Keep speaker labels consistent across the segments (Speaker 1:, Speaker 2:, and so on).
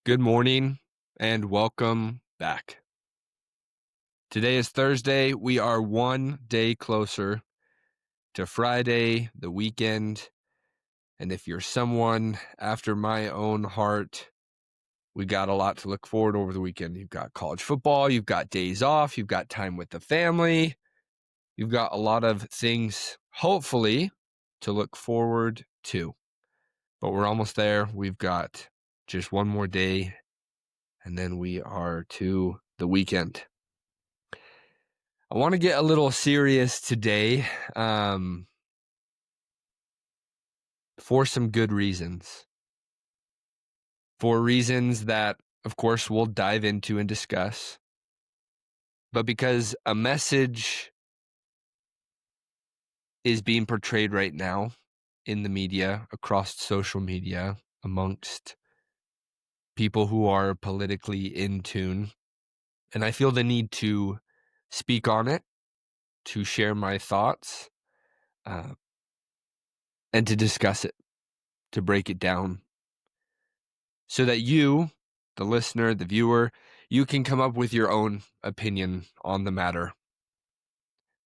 Speaker 1: Good morning and welcome back. Today is Thursday. We are one day closer to Friday, the weekend. And if you're someone after my own heart, we got a lot to look forward over the weekend. You've got college football, you've got days off, you've got time with the family, you've got a lot of things, hopefully, to look forward to. But we're almost there. We've got just one more day, and then we are to the weekend. I want to get a little serious today for some good reasons. For reasons that, of course, we'll dive into and discuss. But because a message is being portrayed right now in the media, across social media, amongst people who are politically in tune. And I feel the need to speak on it, to share my thoughts, and to discuss it, to break it down, so that you, the listener, the viewer, you can come up with your own opinion on the matter,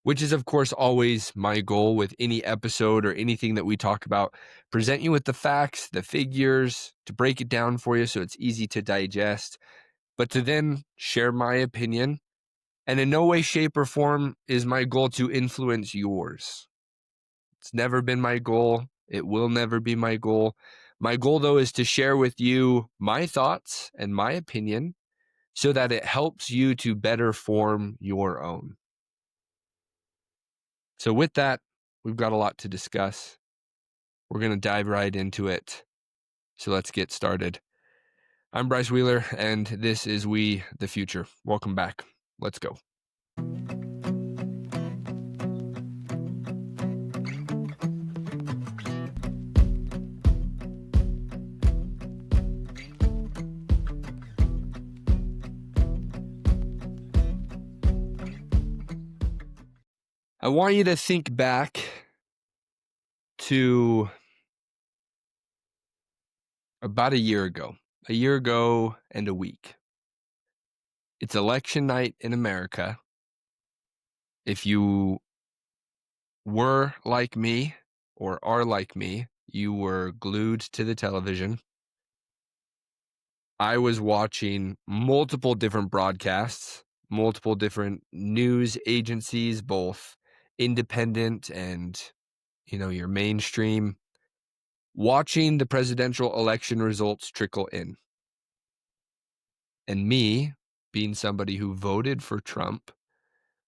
Speaker 1: which is, of course, always my goal with any episode or anything that we talk about. Present you with the facts, the figures, to break it down for you so it's easy to digest, but to then share my opinion. And in no way, shape, or form is my goal to influence yours. It's never been my goal. It will never be my goal. My goal, though, is to share with you my thoughts and my opinion so that it helps you to better form your own. So with that, we've got a lot to discuss. We're going to dive right into it. So let's get started. I'm Bryce Wheeler, and this is We the Future. Welcome back. Let's go. I want you to think back to about a year ago and a week. It's election night in America. If you were like me or are like me, you were glued to the television. I was watching multiple different broadcasts, multiple different news agencies, both independent and, your mainstream, watching the presidential election results trickle in. And me, being somebody who voted for Trump,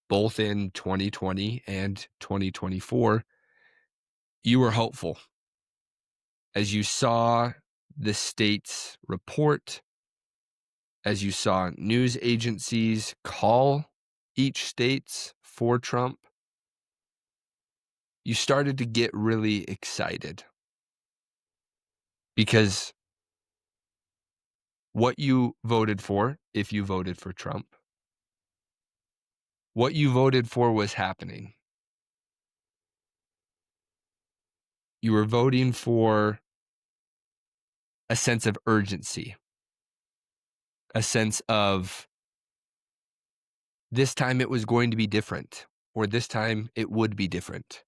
Speaker 1: both in 2020 and 2024, you were hopeful as you saw the states report, as you saw news agencies call each states for Trump. You started to get really excited because what you voted for, if you voted for Trump, what you voted for was happening. You were voting for a sense of urgency, a sense of this time it was going to be different, or this time it would be different.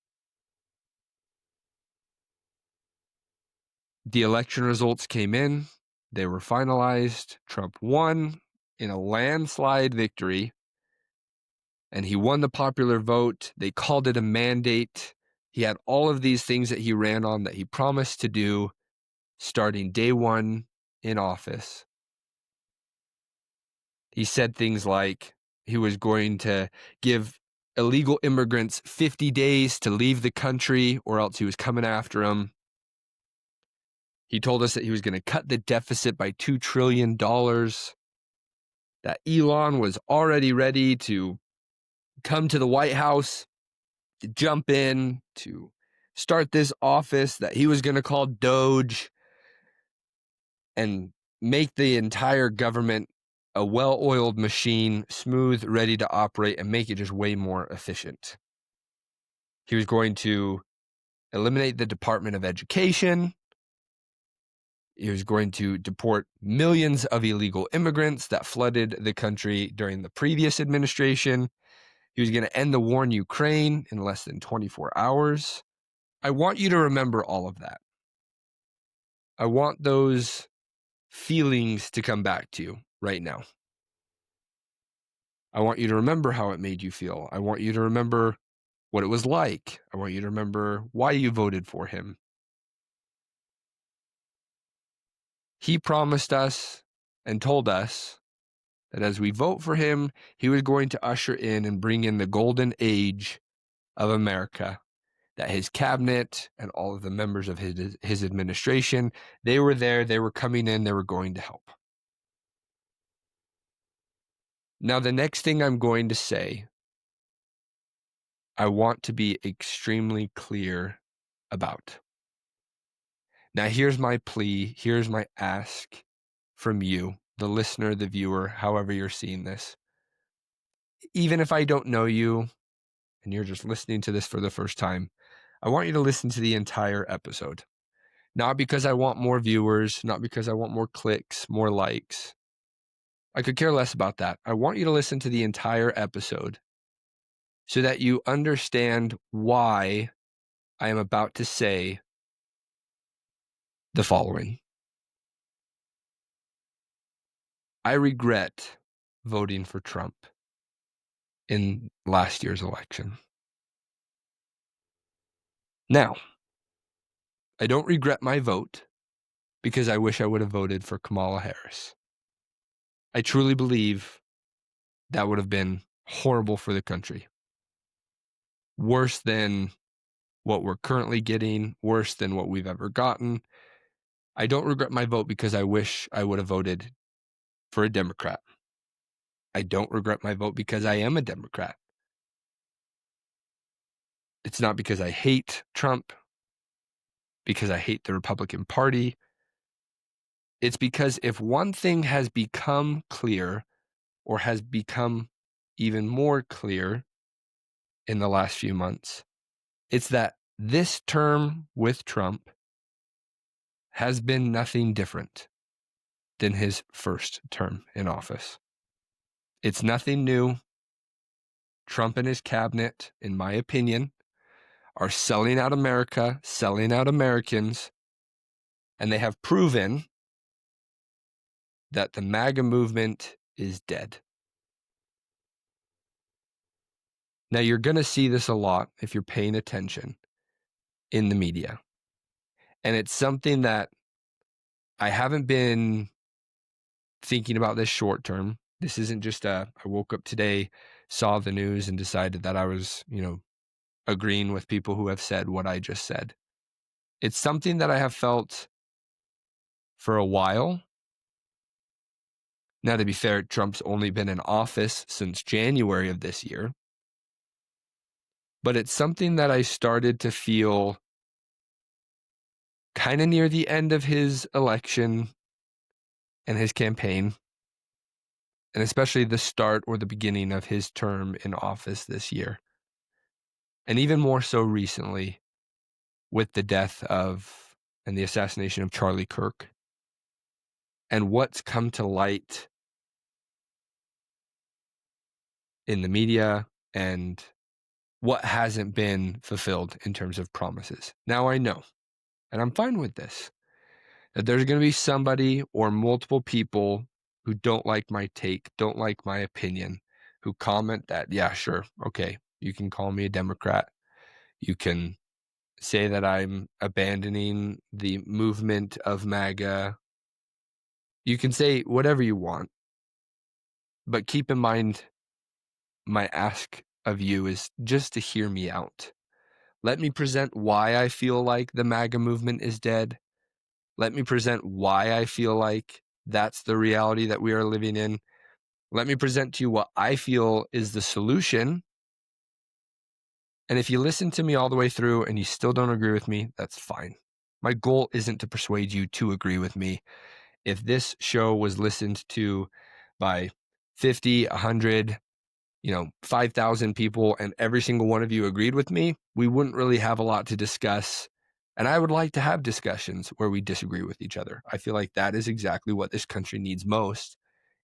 Speaker 1: The election results came in, they were finalized. Trump won in a landslide victory, and he won the popular vote. They called it a mandate. He had all of these things that he ran on that he promised to do starting day one in office. He said things like he was going to give illegal immigrants 50 days to leave the country or else he was coming after them. He told us that he was going to cut the deficit by $2 trillion, that Elon was already ready to come to the White House, to jump in, to start this office that he was going to call Doge and make the entire government a well-oiled machine, smooth, ready to operate, and make it just way more efficient. He was going to eliminate the Department of Education. He was going to deport millions of illegal immigrants that flooded the country during the previous administration. He was going to end the war in Ukraine in less than 24 hours. I want you to remember all of that. I want those feelings to come back to you right now. I want you to remember how it made you feel. I want you to remember what it was like. I want you to remember why you voted for him. He promised us and told us that as we vote for him, he was going to usher in and bring in the golden age of America, that his cabinet and all of the members of his administration, they were there, they were coming in, they were going to help. Now, the next thing I'm going to say, I want to be extremely clear about. Now, here's my plea, here's my ask from you, the listener, the viewer, however you're seeing this. Even if I don't know you and you're just listening to this for the first time, I want you to listen to the entire episode. Not because I want more viewers, not because I want more clicks, more likes. I could care less about that. I want you to listen to the entire episode so that you understand why I am about to say the following. I regret voting for Trump in last year's election. Now, I don't regret my vote because I wish I would have voted for Kamala Harris. I truly believe that would have been horrible for the country. Worse than what we're currently getting, worse than what we've ever gotten. I don't regret my vote because I wish I would have voted for a Democrat. I don't regret my vote because I am a Democrat. It's not because I hate Trump, because I hate the Republican Party. It's because if one thing has become clear or has become even more clear in the last few months, it's that this term with Trump has been nothing different than his first term in office. It's nothing new. Trump and his cabinet, in my opinion, are selling out America, selling out Americans, and they have proven that the MAGA movement is dead. Now, you're going to see this a lot if you're paying attention in the media. And it's something that I haven't been thinking about this short term. This isn't just I woke up today, saw the news, and decided that I was, agreeing with people who have said what I just said. It's something that I have felt for a while. Now, to be fair, Trump's only been in office since January of this year. But it's something that I started to feel kind of near the end of his election and his campaign, and especially the start or the beginning of his term in office this year. And even more so recently with the death of and the assassination of Charlie Kirk. And what's come to light in the media and what hasn't been fulfilled in terms of promises. Now I know, and I'm fine with this, that there's going to be somebody or multiple people who don't like my take, don't like my opinion, who comment that, yeah, sure, okay, you can call me a Democrat. You can say that I'm abandoning the movement of MAGA. You can say whatever you want. But keep in mind, my ask of you is just to hear me out. Let me present why I feel like the MAGA movement is dead. Let me present why I feel like that's the reality that we are living in. Let me present to you what I feel is the solution. And if you listen to me all the way through and you still don't agree with me, that's fine. My goal isn't to persuade you to agree with me. If this show was listened to by 50, 100, 5,000 people and every single one of you agreed with me, we wouldn't really have a lot to discuss And I would like to have discussions where we disagree with each other. I feel like that is exactly what this country needs most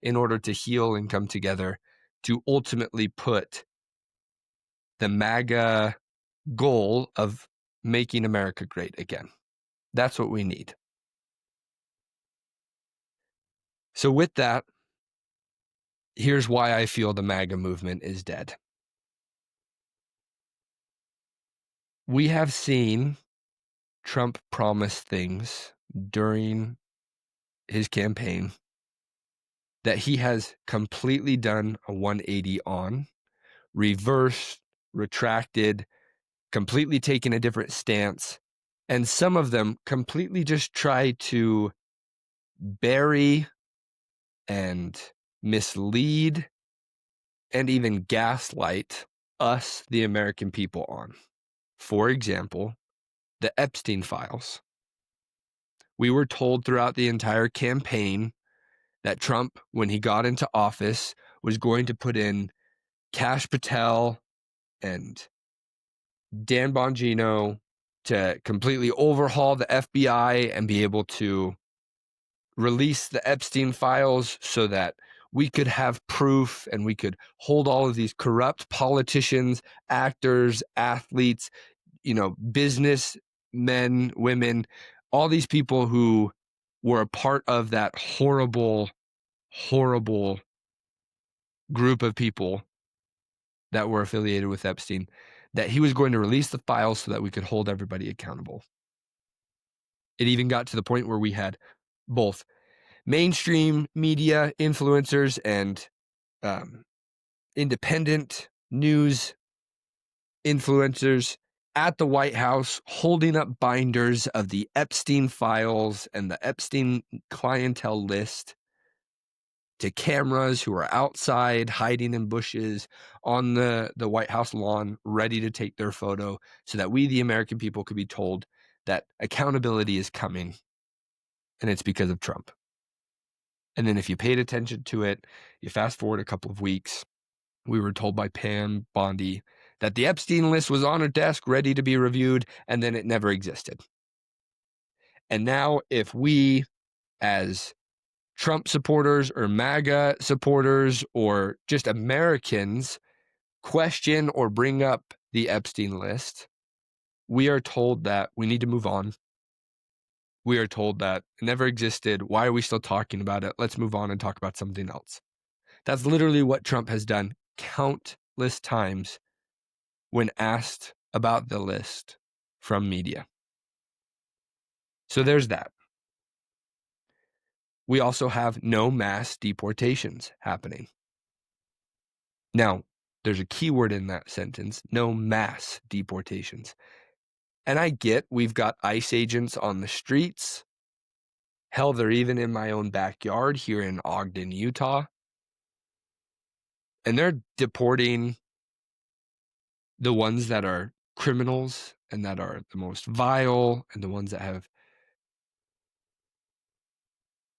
Speaker 1: in order to heal and come together to ultimately put the MAGA goal of making America great again. That's what we need. So with that, here's why I feel the MAGA movement is dead. We have seen Trump promise things during his campaign that he has completely done a 180 on, reversed, retracted, completely taken a different stance, and some of them completely just try to bury and mislead and even gaslight us, the American people, on. For example, the Epstein files. We were told throughout the entire campaign that Trump, when he got into office, was going to put in Kash Patel and Dan Bongino to completely overhaul the FBI and be able to release the Epstein files so that we could have proof and we could hold all of these corrupt politicians, actors, athletes, business men, women, all these people who were a part of that horrible, horrible group of people that were affiliated with Epstein, that he was going to release the files so that we could hold everybody accountable. It even got to the point where we had both mainstream media influencers and independent news influencers at the White House holding up binders of the Epstein files and the Epstein clientele list to cameras who are outside hiding in bushes on the White House lawn, ready to take their photo so that we, the American people, could be told that accountability is coming, and it's because of Trump. And then if you paid attention to it, you fast forward a couple of weeks, we were told by Pam Bondi that the Epstein list was on her desk ready to be reviewed, and then it never existed. And now if we, as Trump supporters or MAGA supporters or just Americans, question or bring up the Epstein list, we are told that we need to move on. We are told that it never existed. Why are we still talking about it? Let's move on and talk about something else. That's literally what Trump has done countless times when asked about the list from media. So there's that. We also have no mass deportations happening. Now, there's a key word in that sentence, no mass deportations. And I get we've got ICE agents on the streets. Hell, they're even in my own backyard here in Ogden, Utah. And they're deporting the ones that are criminals and that are the most vile and the ones that have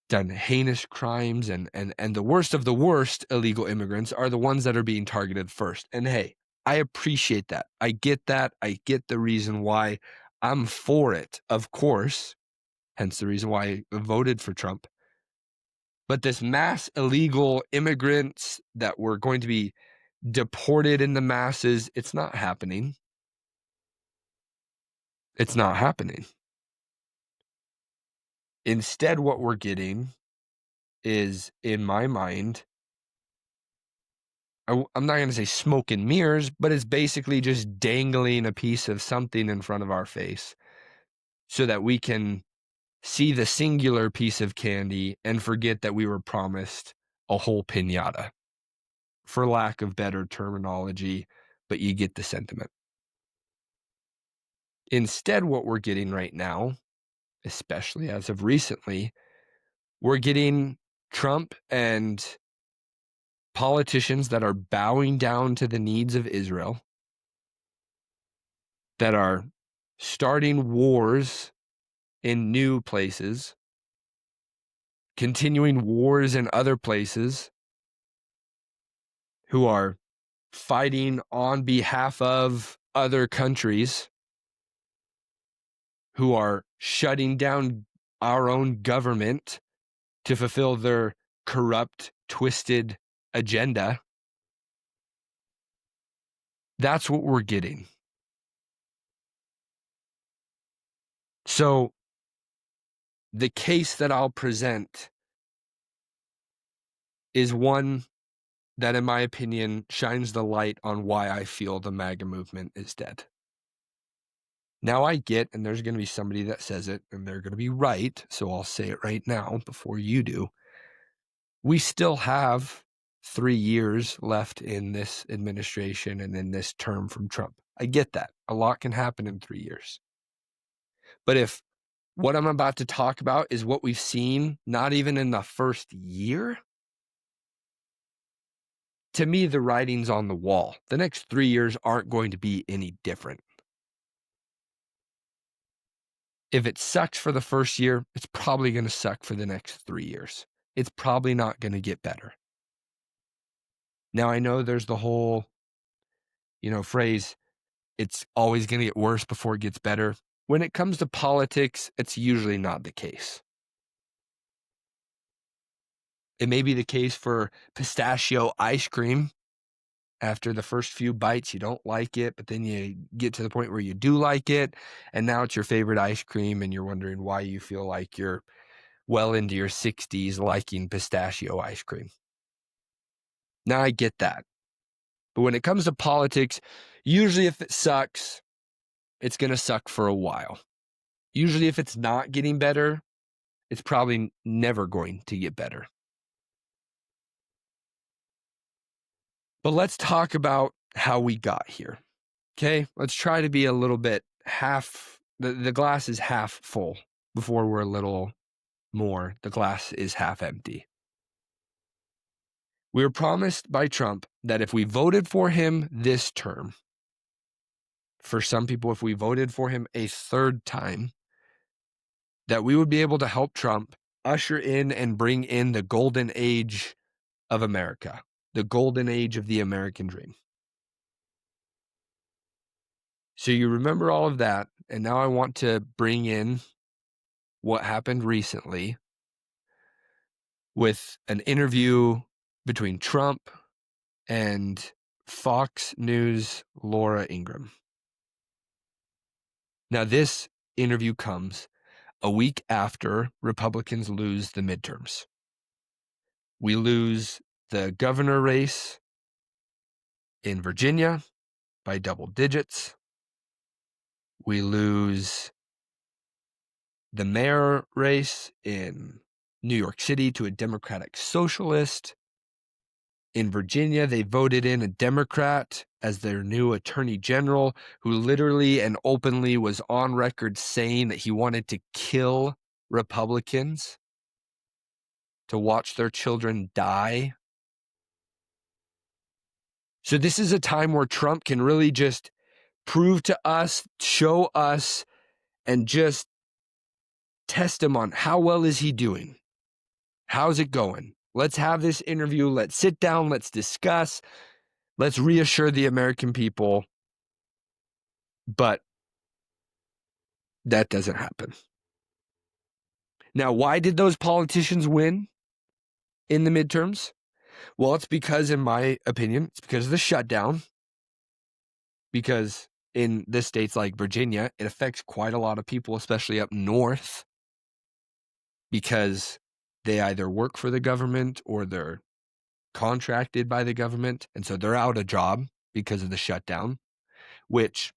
Speaker 1: done heinous crimes and the worst of the worst illegal immigrants are the ones that are being targeted first. And hey, I appreciate that. I get that. I get the reason why. I'm for it, of course, hence the reason why I voted for Trump. But this mass illegal immigrants that were going to be deported in the masses, it's not happening. It's not happening. Instead, what we're getting is, in my mind, I'm not going to say smoke and mirrors, but it's basically just dangling a piece of something in front of our face so that we can see the singular piece of candy and forget that we were promised a whole piñata, for lack of better terminology, but you get the sentiment. Instead, what we're getting right now, especially as of recently, we're getting Trump and politicians that are bowing down to the needs of Israel, that are starting wars in new places, continuing wars in other places, who are fighting on behalf of other countries, who are shutting down our own government to fulfill their corrupt, twisted agenda. That's what we're getting. So the case that I'll present is one that, in my opinion, shines the light on why I feel the MAGA movement is dead. Now I get, and there's going to be somebody that says it, and they're going to be right, so I'll say it right now before you do. We still have 3 years left in this administration and in this term from Trump. I get that. A lot can happen in 3 years. But if what I'm about to talk about is what we've seen, not even in the first year, to me, the writing's on the wall. The next 3 years aren't going to be any different. If it sucks for the first year, it's probably going to suck for the next 3 years. It's probably not going to get better. Now, I know there's the whole, phrase, it's always going to get worse before it gets better. When it comes to politics, it's usually not the case. It may be the case for pistachio ice cream. After the first few bites, you don't like it, but then you get to the point where you do like it, and now it's your favorite ice cream, and you're wondering why you feel like you're well into your 60s liking pistachio ice cream. Now, I get that. But when it comes to politics, usually if it sucks, it's going to suck for a while. Usually if it's not getting better, it's probably never going to get better. But let's talk about how we got here. Okay, let's try to be a little bit the glass is half full before we're a little more. The glass is half empty. We were promised by Trump that if we voted for him this term, for some people, if we voted for him a third time, that we would be able to help Trump usher in and bring in the golden age of America, the golden age of the American dream. So you remember all of that, and now I want to bring in what happened recently with an interview between Trump and Fox News' Laura Ingraham. Now, this interview comes a week after Republicans lose the midterms. We lose the governor race in Virginia by double digits. We lose the mayor race in New York City to a Democratic socialist. In Virginia, they voted in a Democrat as their new attorney general, who literally and openly was on record saying that he wanted to kill Republicans to watch their children die. So this is a time where Trump can really just prove to us, show us, and just test him on how well is he doing? How's it going? Let's have this interview. Let's sit down. Let's discuss. Let's reassure the American people. But that doesn't happen. Now, why did those politicians win in the midterms? Well, it's because, in my opinion, it's because of the shutdown. Because in the states like Virginia, it affects quite a lot of people, especially up north, because they either work for the government or they're contracted by the government. And so they're out of job because of the shutdown, which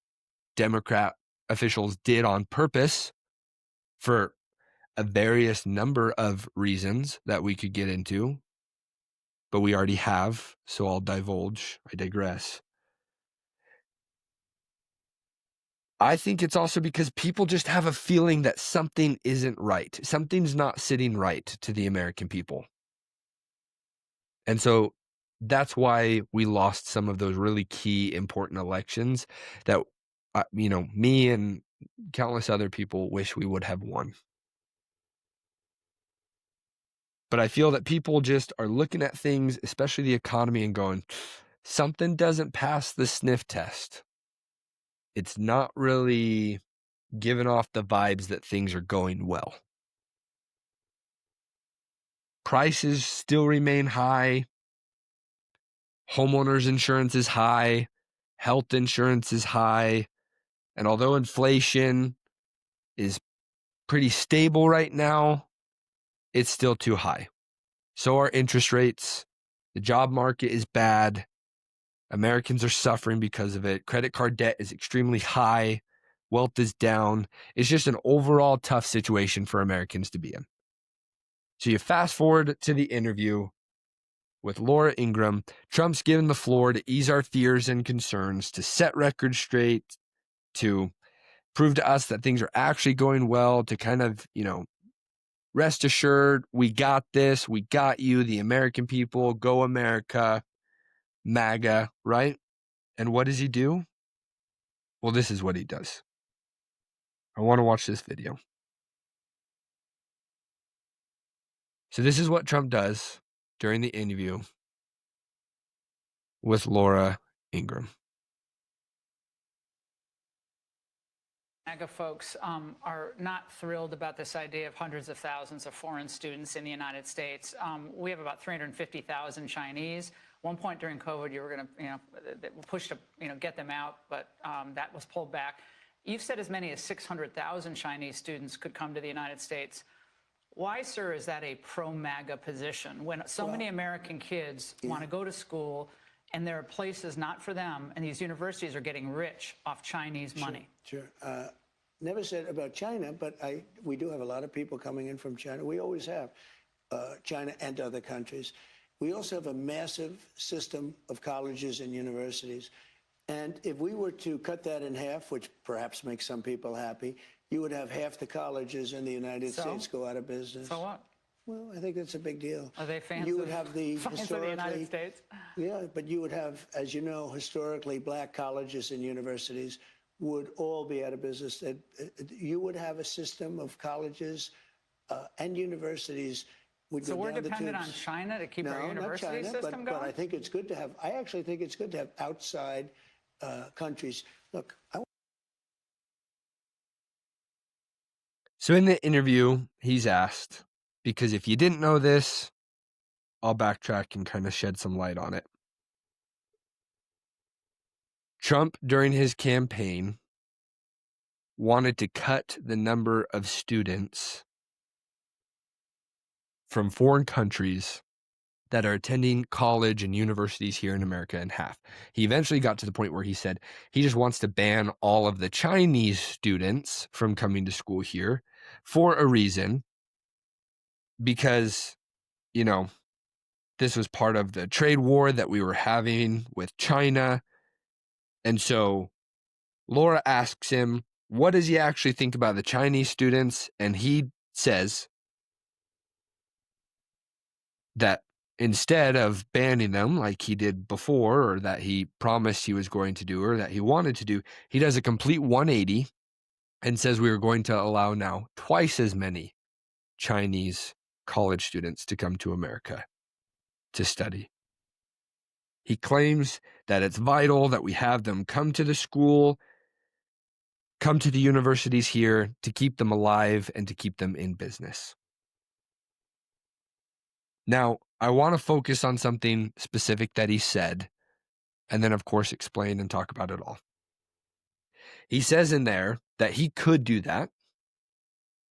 Speaker 1: Democrat officials did on purpose for a various number of reasons that we could get into, but we already have, so I'll divulge. I digress. I think it's also because people just have a feeling that something isn't right. Something's not sitting right to the American people. And so that's why we lost some of those really key, important elections that, me and countless other people wish we would have won. But I feel that people just are looking at things, especially the economy, and going, something doesn't pass the sniff test. It's not really giving off the vibes that things are going well. Prices still remain high. Homeowners insurance is high. Health insurance is high. And although inflation is pretty stable right now, it's still too high. So are interest rates. The job market is bad. Americans are suffering because of it. Credit card debt is extremely high. Wealth is down. It's just an overall tough situation for Americans to be in. So you fast forward to the interview with Laura Ingraham. Trump's given the floor to ease our fears and concerns, to set records straight, to prove to us that things are actually going well, to kind of, rest assured, we got this, we got you, the American people, go America, MAGA, right? And what does he do? Well, this is what he does. I want to watch this video. So this is what Trump does during the interview with Laura Ingraham.
Speaker 2: MAGA folks are not thrilled about this idea of hundreds of thousands of foreign students in the United States. We have about 350,000 Chinese. One point during COVID, you were going to, push to, get them out, but that was pulled back. You've said as many as 600,000 Chinese students could come to the United States. Why, sir, is that a pro-MAGA position when so many American kids want to go to school and there are places not for them, and these universities are getting rich off Chinese money?
Speaker 3: Sure. Never said about China, but we do have a lot of people coming in from China. We always have, China and other countries. We also have a massive system of colleges and universities. And if we were to cut that in half, which perhaps makes some people happy, you would have half the colleges in the United States go out of business.
Speaker 2: So what?
Speaker 3: Well, I think that's a big deal.
Speaker 2: Are they fans
Speaker 3: You would
Speaker 2: of,
Speaker 3: have the
Speaker 2: fans of the United States?
Speaker 3: Yeah, but you would have, as you know, historically, black colleges and universities would all be out of business. You would have a system of colleges and universities would
Speaker 2: So
Speaker 3: go
Speaker 2: we're
Speaker 3: down the
Speaker 2: dependent on
Speaker 3: tubes.
Speaker 2: China to keep
Speaker 3: No,
Speaker 2: our university
Speaker 3: not China,
Speaker 2: system
Speaker 3: but
Speaker 2: going?
Speaker 3: I think it's good to have, I actually think it's good to have outside countries. Look,
Speaker 1: So in the interview, he's asked, because if you didn't know this, I'll backtrack and kind of shed some light on it. Trump, during his campaign, wanted to cut the number of students from foreign countries that are attending college and universities here in America in half. He eventually got to the point where he said he just wants to ban all of the Chinese students from coming to school here for a reason, because, this was part of the trade war that we were having with China. And so Laura asks him, what does he actually think about the Chinese students? And he says that instead of banning them like he did before, or that he promised he was going to do, or that he wanted to do, he does a complete 180 and says we are going to allow now twice as many Chinese college students to come to America to study. He claims that it's vital that we have them come to the school, come to the universities here to keep them alive and to keep them in business. Now, I want to focus on something specific that he said, and then, of course, explain and talk about it all. He says in there that he could do that,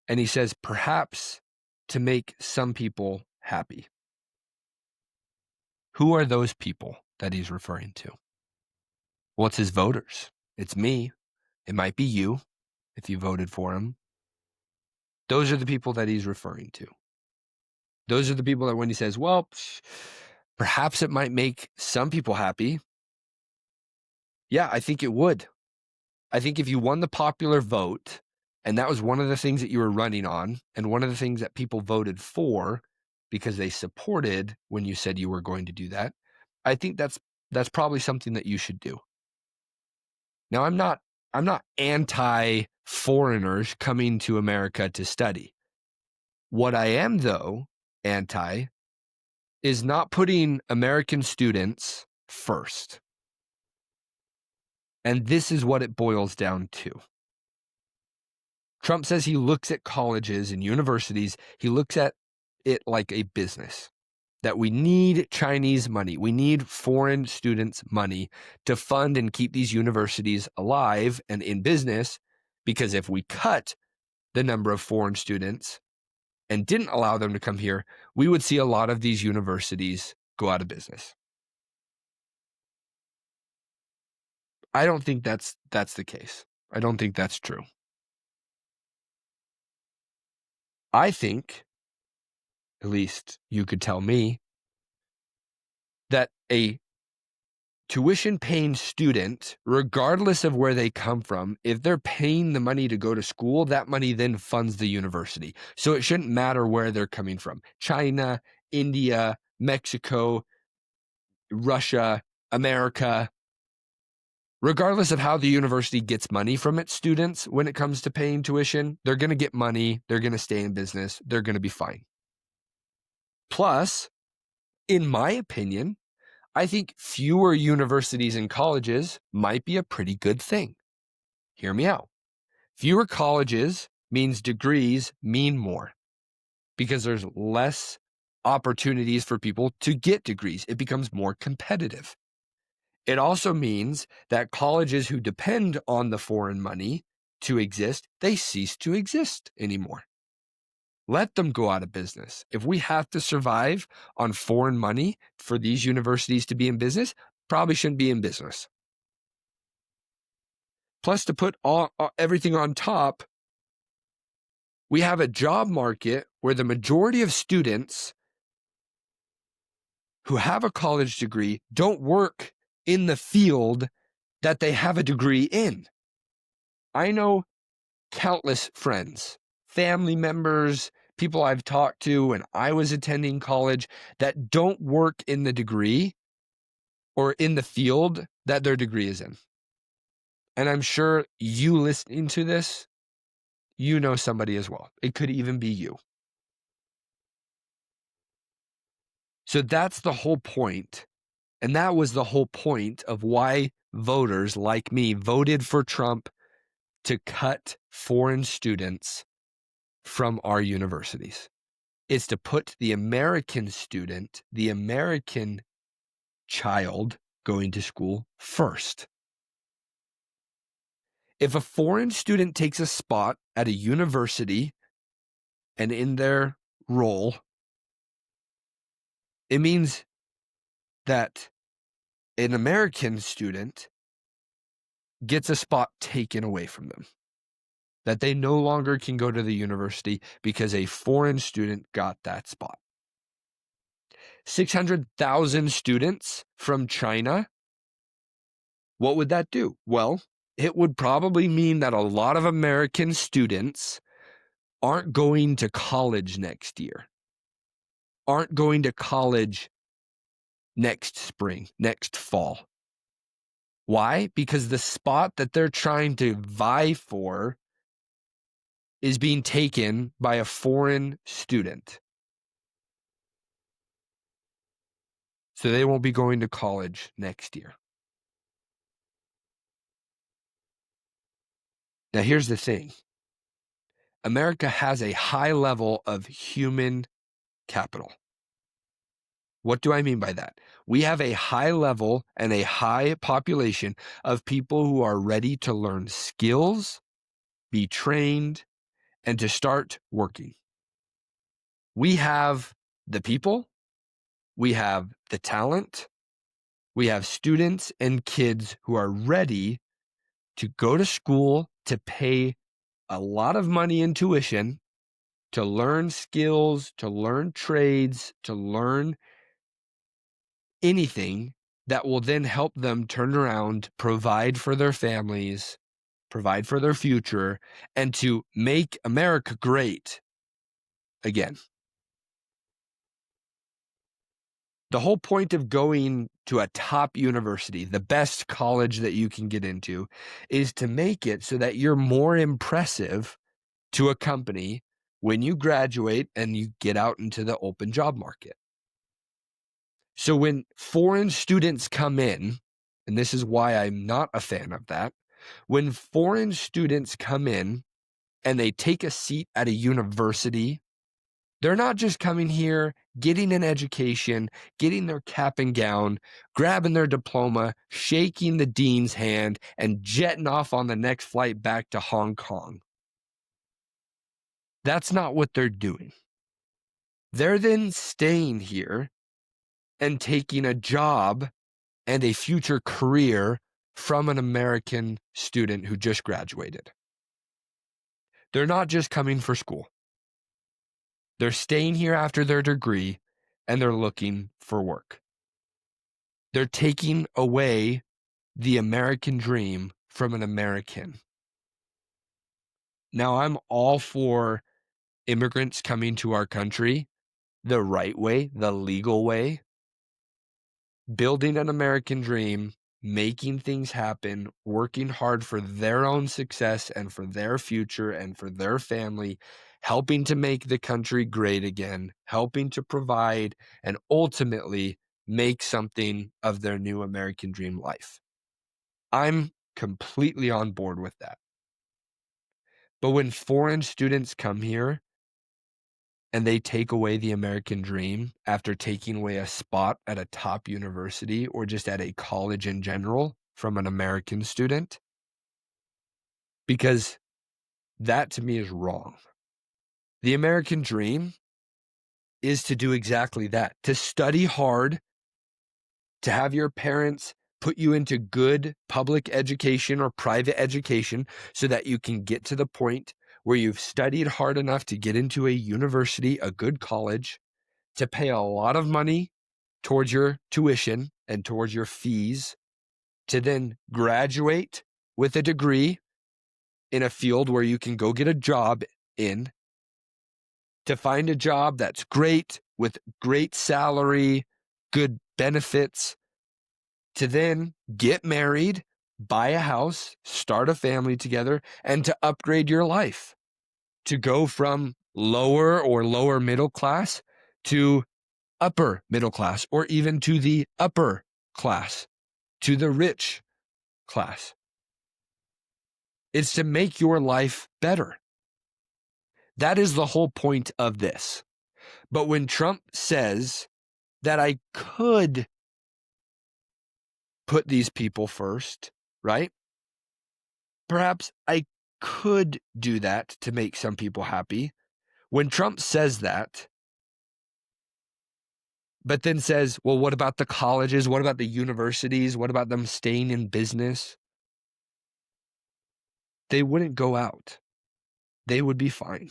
Speaker 1: and he says perhaps to make some people happy. Who are those people that he's referring to? Well, it's his voters. It's me. It might be you if you voted for him. Those are the people that he's referring to. Those are the people that when he says, well, perhaps it might make some people happy. Yeah, I think it would. I think if you won the popular vote, and that was one of the things that you were running on, and one of the things that people voted for because they supported when you said you were going to do that, I think that's probably something that you should do. Now, I'm not anti-foreigners coming to America to study. What I am, though, anti is not putting American students first. And this is what it boils down to. Trump says he looks at colleges and universities, he looks at it like a business, that we need Chinese money. We need foreign students' money to fund and keep these universities alive and in business, because if we cut the number of foreign students and didn't allow them to come here, we would see a lot of these universities go out of business. I don't think that's the case. I don't think that's true. I think, at least you could tell me, that a tuition-paying student, regardless of where they come from, if they're paying the money to go to school, that money then funds the university. So it shouldn't matter where they're coming from. China, India, Mexico, Russia, America. Regardless of how the university gets money from its students when it comes to paying tuition, they're going to get money, they're going to stay in business, they're going to be fine. Plus, in my opinion, I think fewer universities and colleges might be a pretty good thing. Hear me out. Fewer colleges means degrees mean more because there's less opportunities for people to get degrees. It becomes more competitive. It also means that colleges who depend on the foreign money to exist, they cease to exist anymore. Let them go out of business. If we have to survive on foreign money for these universities to be in business, probably shouldn't be in business. Plus, to put everything on top, we have a job market where the majority of students who have a college degree don't work in the field that they have a degree in. I know countless friends, family members, people I've talked to when I was attending college that don't work in the degree or in the field that their degree is in. And I'm sure you listening to this, you know somebody as well. It could even be you. So that's the whole point. And that was the whole point of why voters like me voted for Trump to cut foreign students from our universities. It's to put the American student, the American child going to school first. If a foreign student takes a spot at a university and in their role, it means that an American student gets a spot taken away from them, that they no longer can go to the university because a foreign student got that spot. 600,000 students from China, what would that do? Well, it would probably mean that a lot of American students aren't going to college next year, aren't going to college next spring, next fall. Why? Because the spot that they're trying to vie for is being taken by a foreign student. So they won't be going to college next year. Now, here's the thing. America has a high level of human capital. What do I mean by that? We have a high level and a high population of people who are ready to learn skills, be trained, and to start working. We have the people, we have the talent, we have students and kids who are ready to go to school, to pay a lot of money in tuition, to learn skills, to learn trades, to learn anything that will then help them turn around, provide for their families, provide for their future, and to make America great again. The whole point of going to a top university, the best college that you can get into, is to make it so that you're more impressive to a company when you graduate and you get out into the open job market. So when foreign students come in, and this is why I'm not a fan of that, when foreign students come in and they take a seat at a university, they're not just coming here, getting an education, getting their cap and gown, grabbing their diploma, shaking the dean's hand, and jetting off on the next flight back to Hong Kong. That's not what they're doing. They're then staying here and taking a job and a future career from an American student who just graduated. They're not just coming for school. They're staying here after their degree, and they're looking for work. They're taking away the American dream from an American. Now, I'm all for immigrants coming to our country the right way, the legal way, building an American dream, making things happen, working hard for their own success and for their future and for their family, helping to make the country great again, helping to provide and ultimately make something of their new American dream life. I'm completely on board with that. But when foreign students come here and they take away the American dream after taking away a spot at a top university or just at a college in general from an American student, because that to me is wrong. The American dream is to do exactly that, to study hard, to have your parents put you into good public education or private education so that you can get to the point where you've studied hard enough to get into a university, a good college, to pay a lot of money towards your tuition and towards your fees, to then graduate with a degree in a field where you can go get a job in, to find a job that's great with great salary, good benefits, to then get married, buy a house, start a family together, and to upgrade your life, to go from lower or lower middle class to upper middle class, or even to the upper class, to the rich class. It's to make your life better. That is the whole point of this. But when Trump says that I could put these people first, right? Perhaps I could do that to make some people happy. When Trump says that, but then says, well, what about the colleges? What about the universities? What about them staying in business? They wouldn't go out. They would be fine.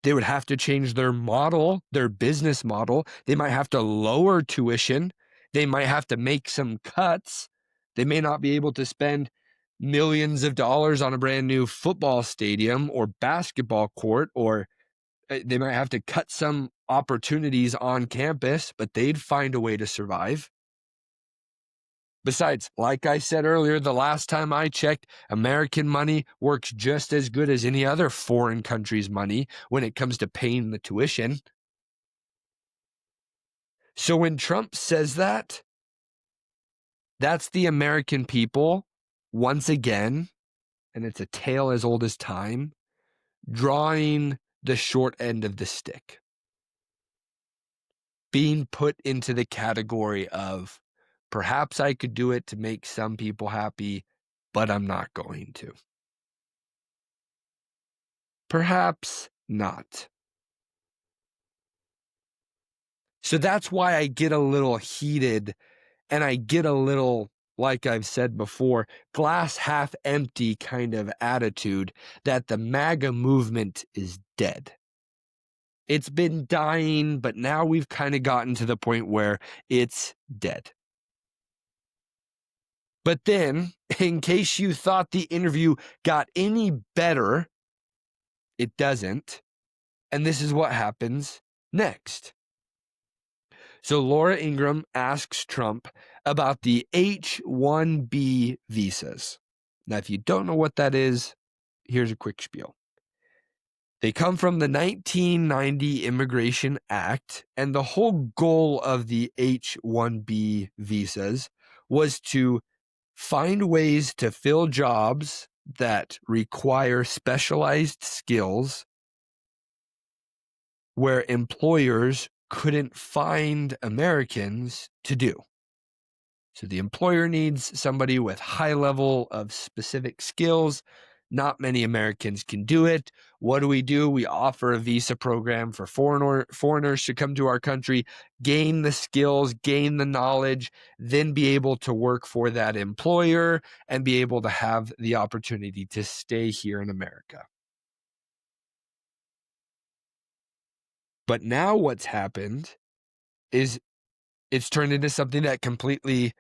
Speaker 1: They would have to change their model, their business model. They might have to lower tuition. They might have to make some cuts. They may not be able to spend millions of dollars on a brand new football stadium or basketball court, or they might have to cut some opportunities on campus, but they'd find a way to survive. Besides, like I said earlier, the last time I checked, American money works just as good as any other foreign country's money when it comes to paying the tuition. So when Trump says that, that's the American people, once again, and it's a tale as old as time, drawing the short end of the stick. Being put into the category of, perhaps I could do it to make some people happy, but I'm not going to. Perhaps not. So that's why I get a little heated and I get a little, like I've said before, glass half empty kind of attitude that the MAGA movement is dead. It's been dying, but now we've kind of gotten to the point where it's dead. But then, in case you thought the interview got any better, it doesn't. And this is what happens next. So Laura Ingraham asks Trump about the H-1B visas. Now, if you don't know what that is, here's a quick spiel. They come from the 1990 Immigration Act, and the whole goal of the H-1B visas was to find ways to fill jobs that require specialized skills where employers couldn't find Americans to do. So the employer needs somebody with high level of specific skills. Not many Americans can do it. What do? We offer a visa program for foreigners to come to our country, gain the skills, gain the knowledge, then be able to work for that employer and be able to have the opportunity to stay here in America. But now what's happened is it's turned into something that completely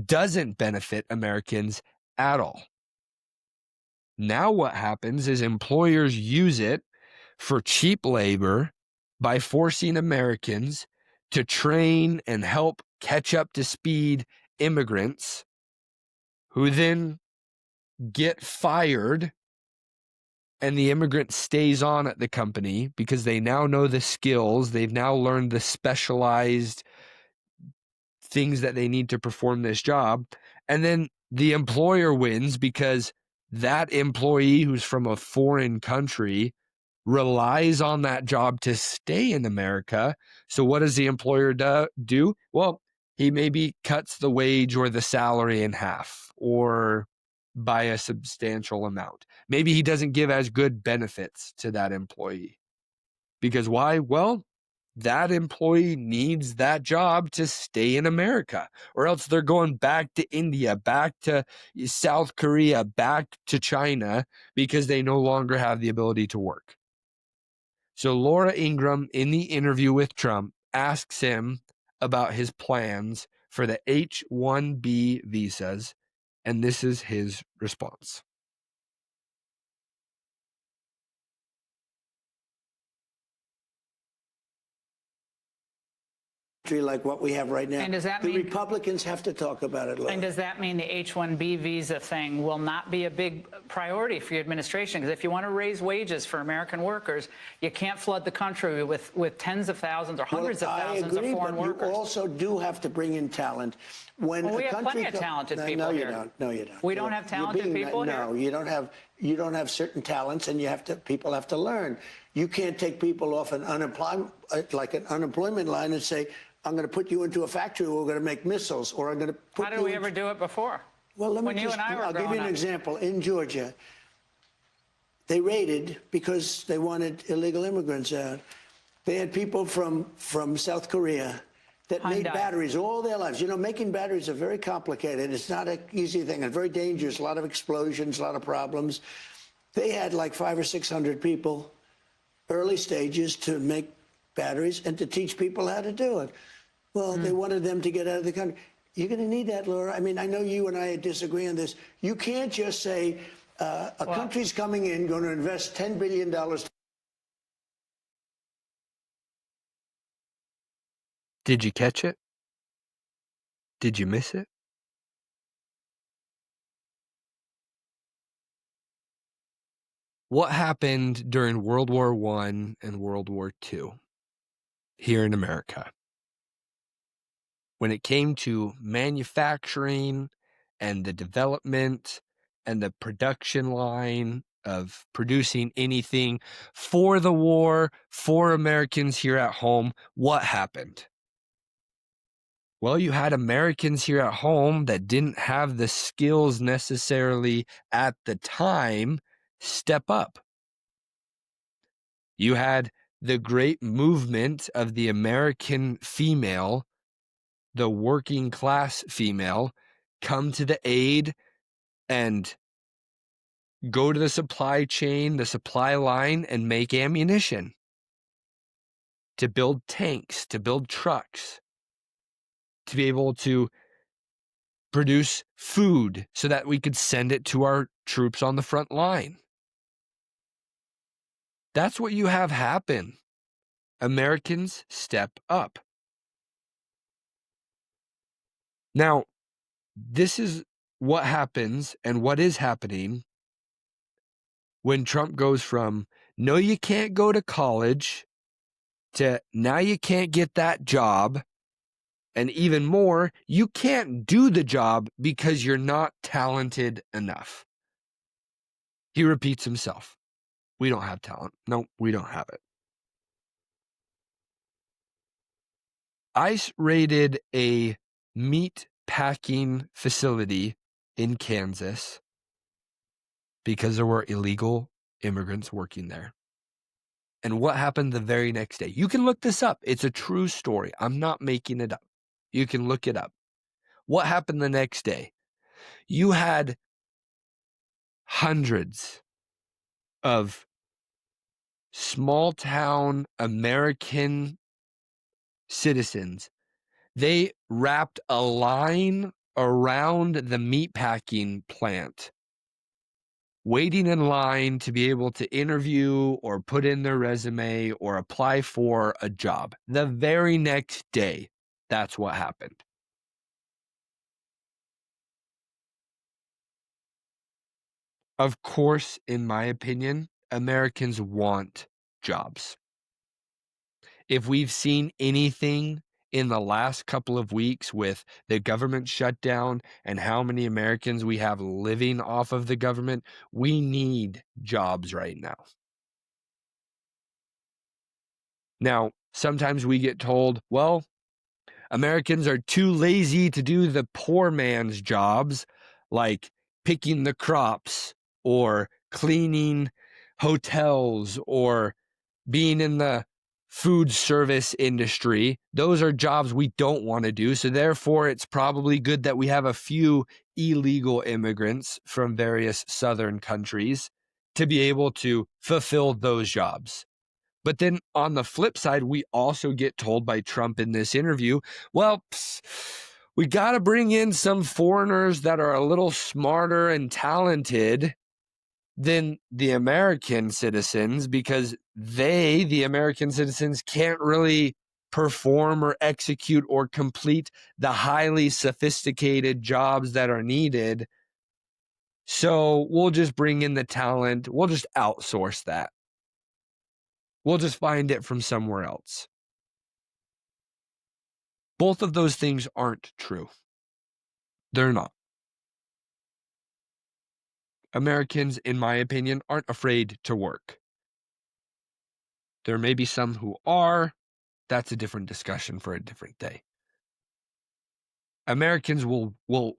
Speaker 1: doesn't benefit Americans at all. Now what happens is employers use it for cheap labor by forcing Americans to train and help catch up to speed immigrants who then get fired, and the immigrant stays on at the company because they now know the skills, they've now learned the specialized things that they need to perform this job. And then the employer wins because that employee who's from a foreign country relies on that job to stay in America. So what does the employer do? Well, he maybe cuts the wage or the salary in half or by a substantial amount. Maybe he doesn't give as good benefits to that employee. Because why? Well, that employee needs that job to stay in America, or else they're going back to India, back to South Korea, back to China because they no longer have the ability to work. So Laura Ingraham, in the interview with Trump, asks him about his plans for the H-1B visas, and this is his response.
Speaker 3: Like what we have right now.
Speaker 2: And does that
Speaker 3: the
Speaker 2: mean
Speaker 3: Republicans have to talk about it, Laura.
Speaker 2: And does that mean the H-1B visa thing will not be a big priority for your administration? Because if you want to raise wages for American workers, you can't flood the country with tens of thousands or hundreds of thousands of foreign workers.
Speaker 3: You also do have to bring in talent. When
Speaker 2: we have plenty of talented people here.
Speaker 3: No, you don't.
Speaker 2: We don't have talented people here?
Speaker 3: No, you don't have certain talents, and people have to learn. You can't take people off an unemployment line and say, I'm going to put you into a factory where we're going to make missiles, or I'm going to put you.
Speaker 2: How did we ever do it before?
Speaker 3: Well, I'll give you an example. In Georgia, they raided because they wanted illegal immigrants out. They had people from South Korea that made batteries all their lives. You know, making batteries are very complicated. It's not an easy thing. It's very dangerous. A lot of explosions, a lot of problems. They had like 500 or 600 people, early stages, to make batteries and to teach people how to do it. Well, they wanted them to get out of the country. You're going to need that, Laura. I mean, I know you and I disagree on this. You can't just say a country's coming in, going to invest $10 billion.
Speaker 1: Did you catch it? Did you miss it? What happened during World War I and World War II here in America? When it came to manufacturing and the development and the production line of producing anything for the war, for Americans here at home, what happened? Well, you had Americans here at home that didn't have the skills necessarily at the time step up. You had the great movement of the American female, the working class female, come to the aid and go to the supply chain, the supply line, and make ammunition to build tanks, to build trucks, to be able to produce food so that we could send it to our troops on the front line. That's what you have happen. Americans step up. Now, this is what happens and what is happening when Trump goes from, no, you can't go to college, to now you can't get that job, and even more, you can't do the job because you're not talented enough. He repeats himself. We don't have talent. No, we don't have it. ICE raided a meat packing facility in Kansas because there were illegal immigrants working there. And what happened the very next day? You can look this up. It's a true story. I'm not making it up. You can look it up. What happened the next day? You had hundreds of small town American citizens. They wrapped a line around the meatpacking plant, waiting in line to be able to interview or put in their resume or apply for a job. The very next day, that's what happened. Of course, in my opinion, Americans want jobs. If we've seen anything in the last couple of weeks with the government shutdown and how many Americans we have living off of the government, we need jobs right now. Now, sometimes we get told, well, Americans are too lazy to do the poor man's jobs, like picking the crops or cleaning hotels or being in the food service industry. Those are jobs we don't want to do. So therefore, it's probably good that we have a few illegal immigrants from various southern countries to be able to fulfill those jobs. But then on the flip side, we also get told by Trump in this interview, well, we got to bring in some foreigners that are a little smarter and talented than the American citizens because they, the American citizens, can't really perform or execute or complete the highly sophisticated jobs that are needed. So we'll just bring in the talent. We'll just outsource that. We'll just find it from somewhere else. Both of those things aren't true. They're not. Americans, in my opinion, aren't afraid to work. There may be some who are. That's a different discussion for a different day. Americans will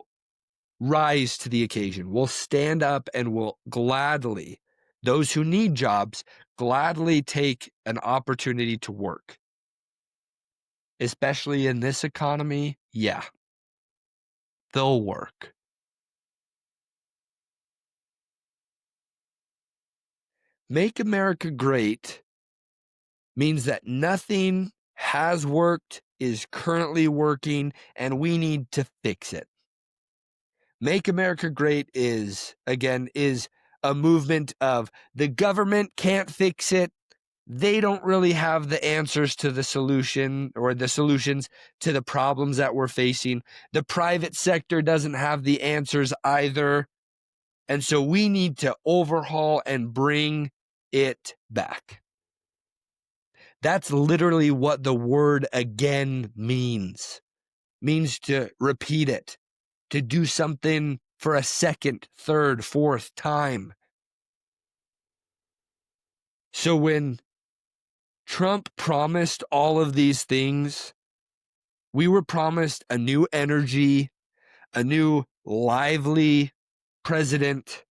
Speaker 1: rise to the occasion, will stand up and will gladly, those who need jobs, gladly take an opportunity to work. Especially in this economy, yeah, they'll work. Make America great means that nothing has worked, is currently working, and we need to fix it. Make America Great is a movement of the government can't fix it. They don't really have the answers to the solution or the solutions to the problems that we're facing. The private sector doesn't have the answers either. And so we need to overhaul and bring it back. That's literally what the word again means. Means to repeat it, to do something for a second, third, fourth time. So when Trump promised all of these things, we were promised a new energy, a new lively president,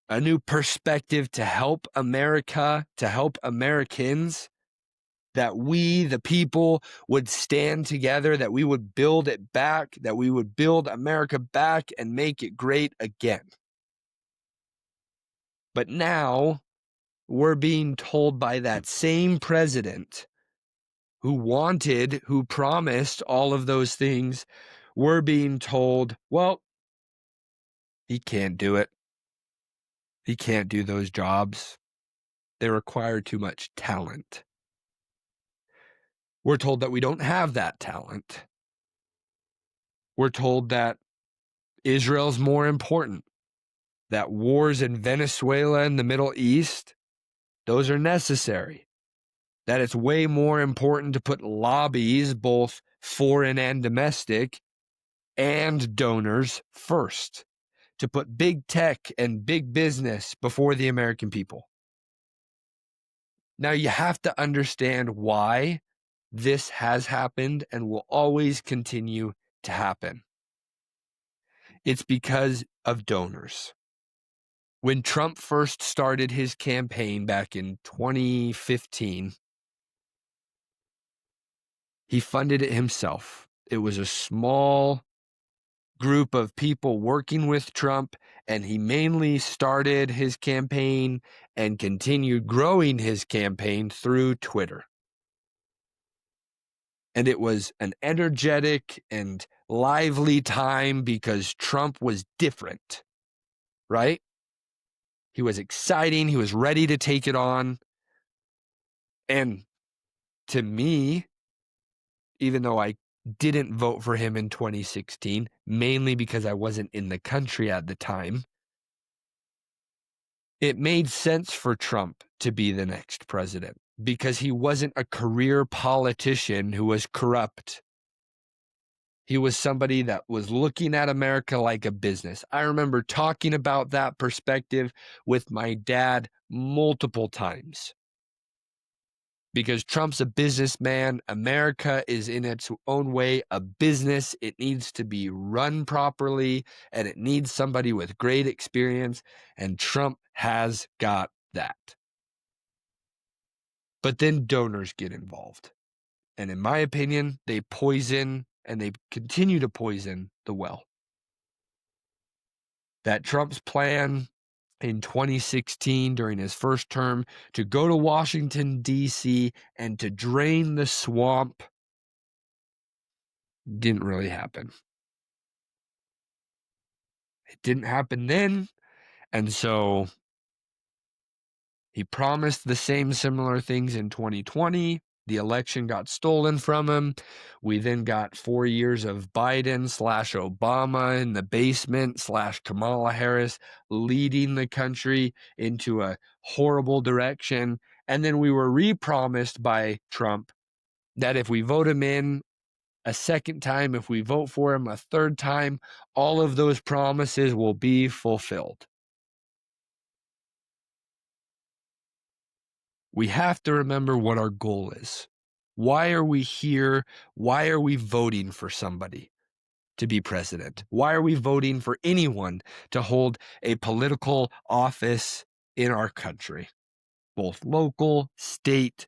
Speaker 1: a new perspective to help America, to help Americans, that we, the people, would stand together, that we would build it back, that we would build America back and make it great again. But now we're being told by that same president who promised all of those things, we're being told, well, he can't do it. He can't do those jobs. They require too much talent. We're told that we don't have that talent. We're told that Israel's more important, that wars in Venezuela and the Middle East, those are necessary, that it's way more important to put lobbies, both foreign and domestic, and donors first, to put big tech and big business before the American people. Now, you have to understand why this has happened and will always continue to happen. It's because of donors. When Trump first started his campaign back in 2015, he funded it himself. It was a small group of people working with Trump, and he mainly started his campaign and continued growing his campaign through Twitter. And it was an energetic and lively time because Trump was different, right? He was exciting. He was ready to take it on. And to me, even though I didn't vote for him in 2016, mainly because I wasn't in the country at the time, it made sense for Trump to be the next president because he wasn't a career politician who was corrupt. He was somebody that was looking at America like a business. I remember talking about that perspective with my dad multiple times. Because Trump's a businessman. America is in its own way a business. It needs to be run properly, and it needs somebody with great experience, and Trump has got that. But then donors get involved. And in my opinion, they poison and they continue to poison the well. That Trump's plan in 2016 during his first term to go to Washington, D.C. and to drain the swamp didn't really happen. It didn't happen then. And so he promised the same similar things in 2020. The election got stolen from him. We then got 4 years of Biden/Obama in the basement/Kamala Harris leading the country into a horrible direction. And then we were re-promised by Trump that if we vote him in a second time, if we vote for him a third time, all of those promises will be fulfilled. We have to remember what our goal is. Why are we here? Why are we voting for somebody to be president? Why are we voting for anyone to hold a political office in our country, both local, state,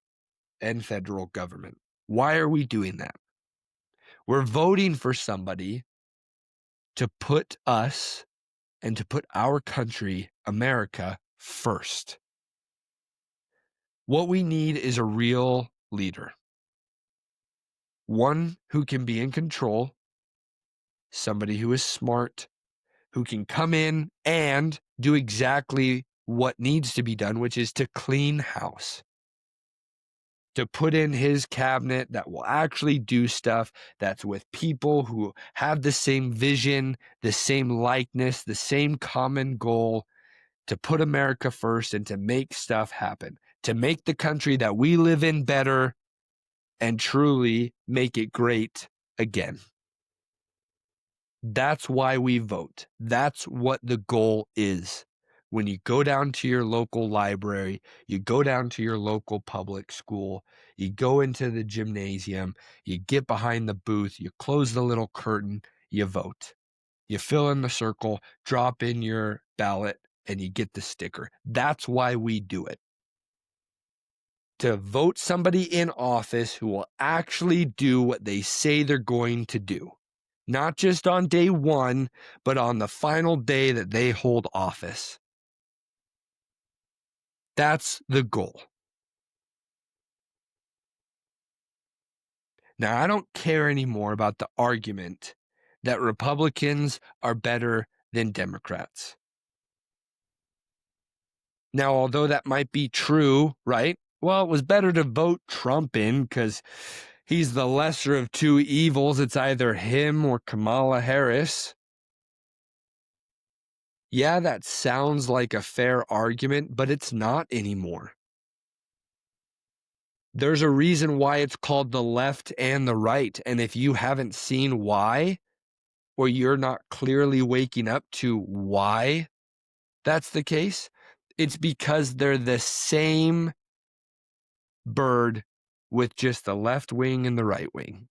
Speaker 1: and federal government? Why are we doing that? We're voting for somebody to put us and to put our country, America, first. What we need is a real leader. One who can be in control, somebody who is smart, who can come in and do exactly what needs to be done, which is to clean house. To put in his cabinet that will actually do stuff that's with people who have the same vision, the same likeness, the same common goal, to put America first and to make stuff happen, to make the country that we live in better and truly make it great again. That's why we vote. That's what the goal is. When you go down to your local library, you go down to your local public school, you go into the gymnasium, you get behind the booth, you close the little curtain, you vote. You fill in the circle, drop in your ballot, and you get the sticker. That's why we do it. To vote somebody in office who will actually do what they say they're going to do. Not just on day one, but on the final day that they hold office. That's the goal. Now, I don't care anymore about the argument that Republicans are better than Democrats. Now, although that might be true, right? Well, it was better to vote Trump in because he's the lesser of two evils. It's either him or Kamala Harris. Yeah, that sounds like a fair argument, but it's not anymore. There's a reason why it's called the left and the right. And if you haven't seen why, or you're not clearly waking up to why that's the case, it's because they're the same bird with just the left wing and the right wing.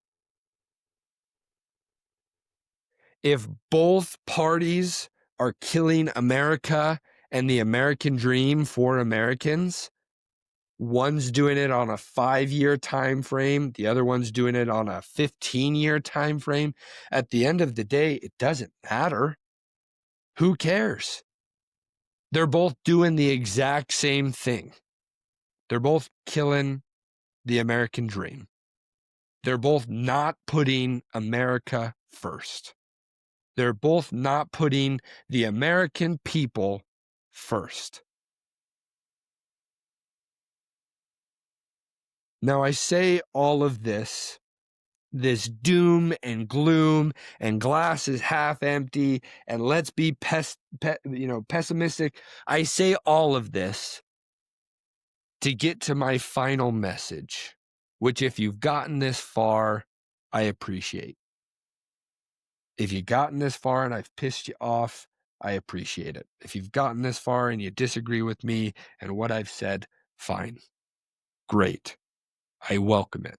Speaker 1: If both parties are killing America and the American dream for Americans, one's doing it on a 5-year time frame, the other one's doing it on a 15-year time frame. At the end of the day, it doesn't matter. Who cares? They're both doing the exact same thing. They're both killing the American dream. They're both not putting America first. They're both not putting the American people first. Now, I say all of this doom and gloom and glass is half empty and let's be pessimistic. I say all of this to get to my final message, which if you've gotten this far, I appreciate. If you've gotten this far and I've pissed you off, I appreciate it. If you've gotten this far and you disagree with me and what I've said, fine. Great. I welcome it.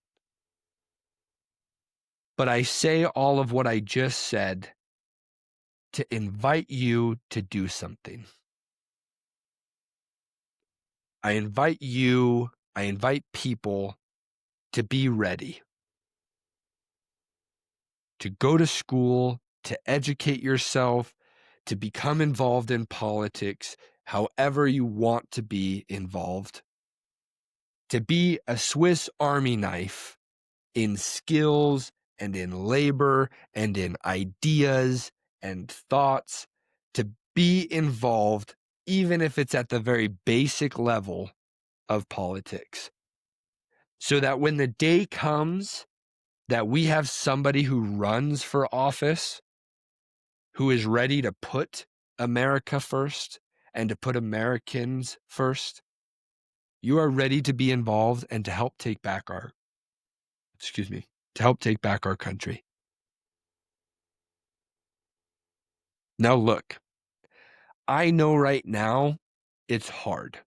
Speaker 1: But I say all of what I just said to invite you to do something. I invite people to be ready, to go to school, to educate yourself, to become involved in politics, however you want to be involved, to be a Swiss Army knife in skills and in labor and in ideas and thoughts, to be involved, even if it's at the very basic level of politics. So that when the day comes that we have somebody who runs for office, who is ready to put America first and to put Americans first, you are ready to be involved and to help take back our country. Now look, I know right now it's hard.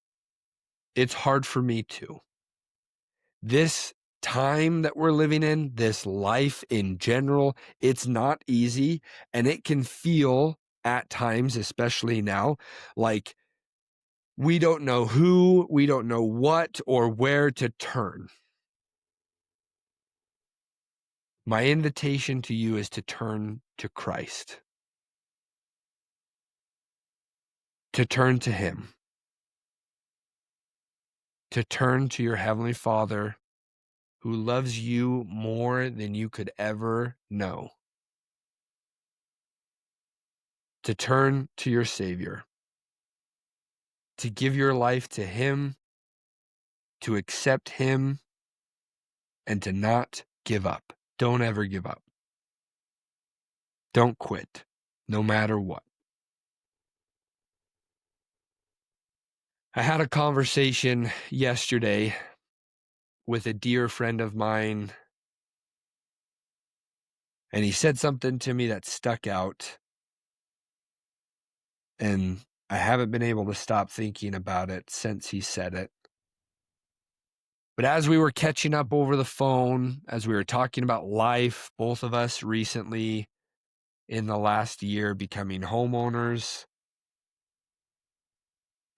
Speaker 1: It's hard for me too. This time that we're living in, this life in general, it's not easy, and it can feel at times, especially now, like we don't know who, we don't know what, or where to turn. My invitation to you is to turn to Christ, to turn to Him, to turn to your Heavenly Father who loves you more than you could ever know, to turn to your Savior, to give your life to Him, to accept Him, and to not give up. Don't ever give up. Don't quit, no matter what. I had a conversation yesterday with a dear friend of mine, and he said something to me that stuck out, and I haven't been able to stop thinking about it since he said it. But as we were catching up over the phone, as we were talking about life, both of us recently in the last year becoming homeowners,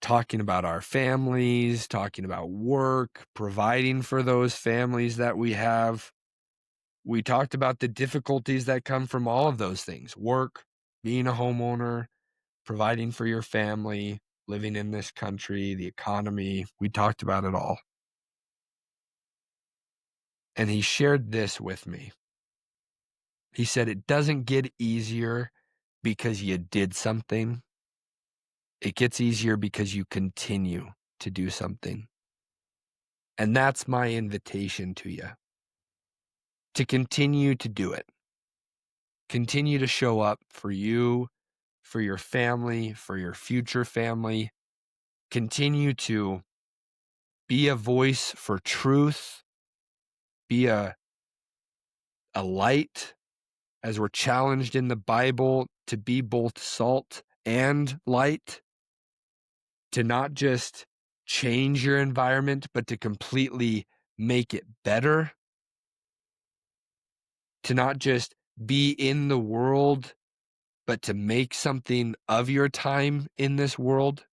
Speaker 1: talking about our families, talking about work, providing for those families that we have. We talked about the difficulties that come from all of those things: work, being a homeowner, providing for your family, living in this country, the economy. We talked about it all. And he shared this with me. He said, it doesn't get easier because you did something. It gets easier because you continue to do something. And that's my invitation to you. To continue to do it. Continue to show up for you, for your family, for your future family. Continue to be a voice for truth. Be a light, as we're challenged in the Bible to be both salt and light, to not just change your environment, but to completely make it better, to not just be in the world, but to make something of your time in this world,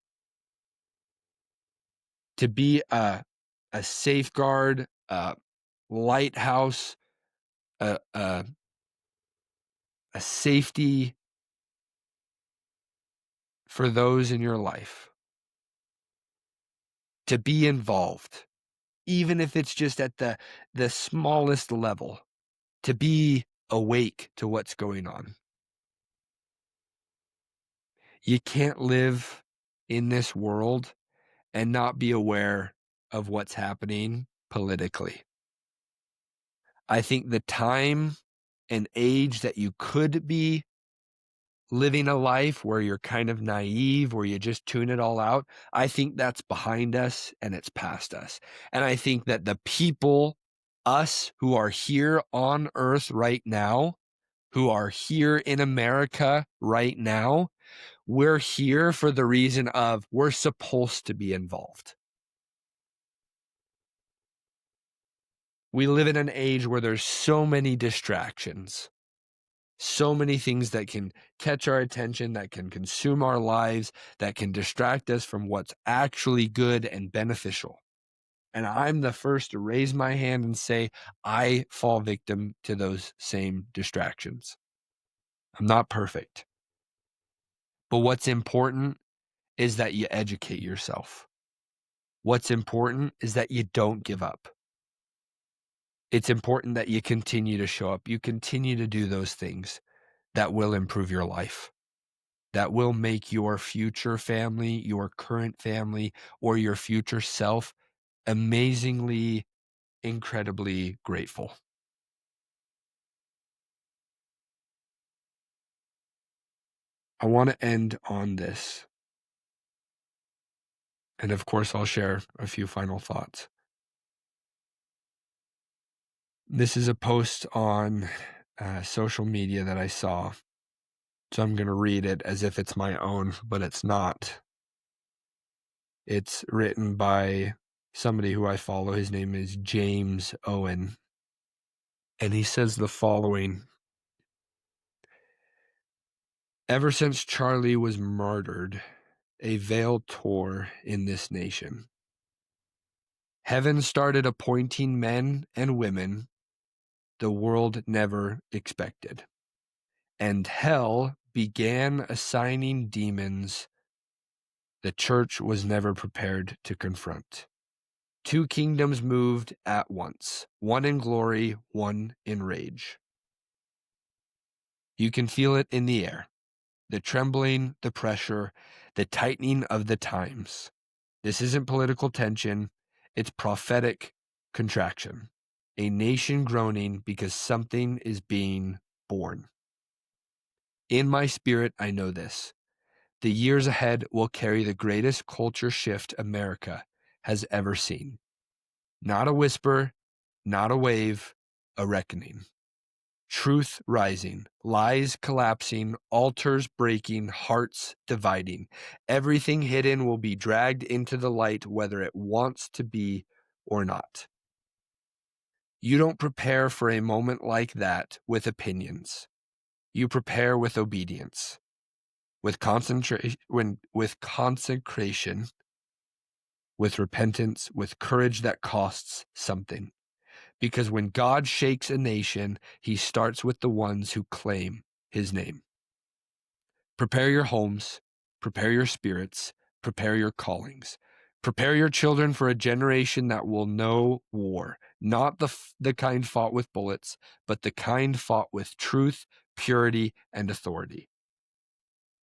Speaker 1: to be a safeguard, a lighthouse, a safety for those in your life, to be involved, even if it's just at the smallest level, to be awake to what's going on. You can't live in this world and not be aware of what's happening politically. I think the time and age that you could be living a life where you're kind of naive, where you just tune it all out, I think that's behind us and it's past us. And I think that the people, us who are here on earth right now, who are here in America right now, we're here for the reason of we're supposed to be involved. We live in an age where there's so many distractions, so many things that can catch our attention, that can consume our lives, that can distract us from what's actually good and beneficial. And I'm the first to raise my hand and say, I fall victim to those same distractions. I'm not perfect. But what's important is that you educate yourself. What's important is that you don't give up. It's important that you continue to show up. You continue to do those things that will improve your life, that will make your future family, your current family, or your future self amazingly, incredibly grateful. I want to end on this. And of course, I'll share a few final thoughts. This is a post on social media that I saw. So I'm going to read it as if it's my own, but it's not. It's written by somebody who I follow. His name is James Owen. And he says the following: ever since Charlie was murdered, a veil tore in this nation. Heaven started appointing men and women the world never expected. And hell began assigning demons the church was never prepared to confront. Two kingdoms moved at once, one in glory, one in rage. You can feel it in the air, the trembling, the pressure, the tightening of the times. This isn't political tension, it's prophetic contraction. A nation groaning because something is being born. In my spirit, I know this. The years ahead will carry the greatest culture shift America has ever seen. Not a whisper, not a wave, a reckoning. Truth rising, lies collapsing, altars breaking, hearts dividing. Everything hidden will be dragged into the light, whether it wants to be or not. You don't prepare for a moment like that with opinions. You prepare with obedience, with concentration, with repentance, with courage that costs something. Because when God shakes a nation, he starts with the ones who claim his name. Prepare your homes, prepare your spirits, prepare your callings. Prepare your children for a generation that will know war, not the kind fought with bullets, but the kind fought with truth, purity, and authority.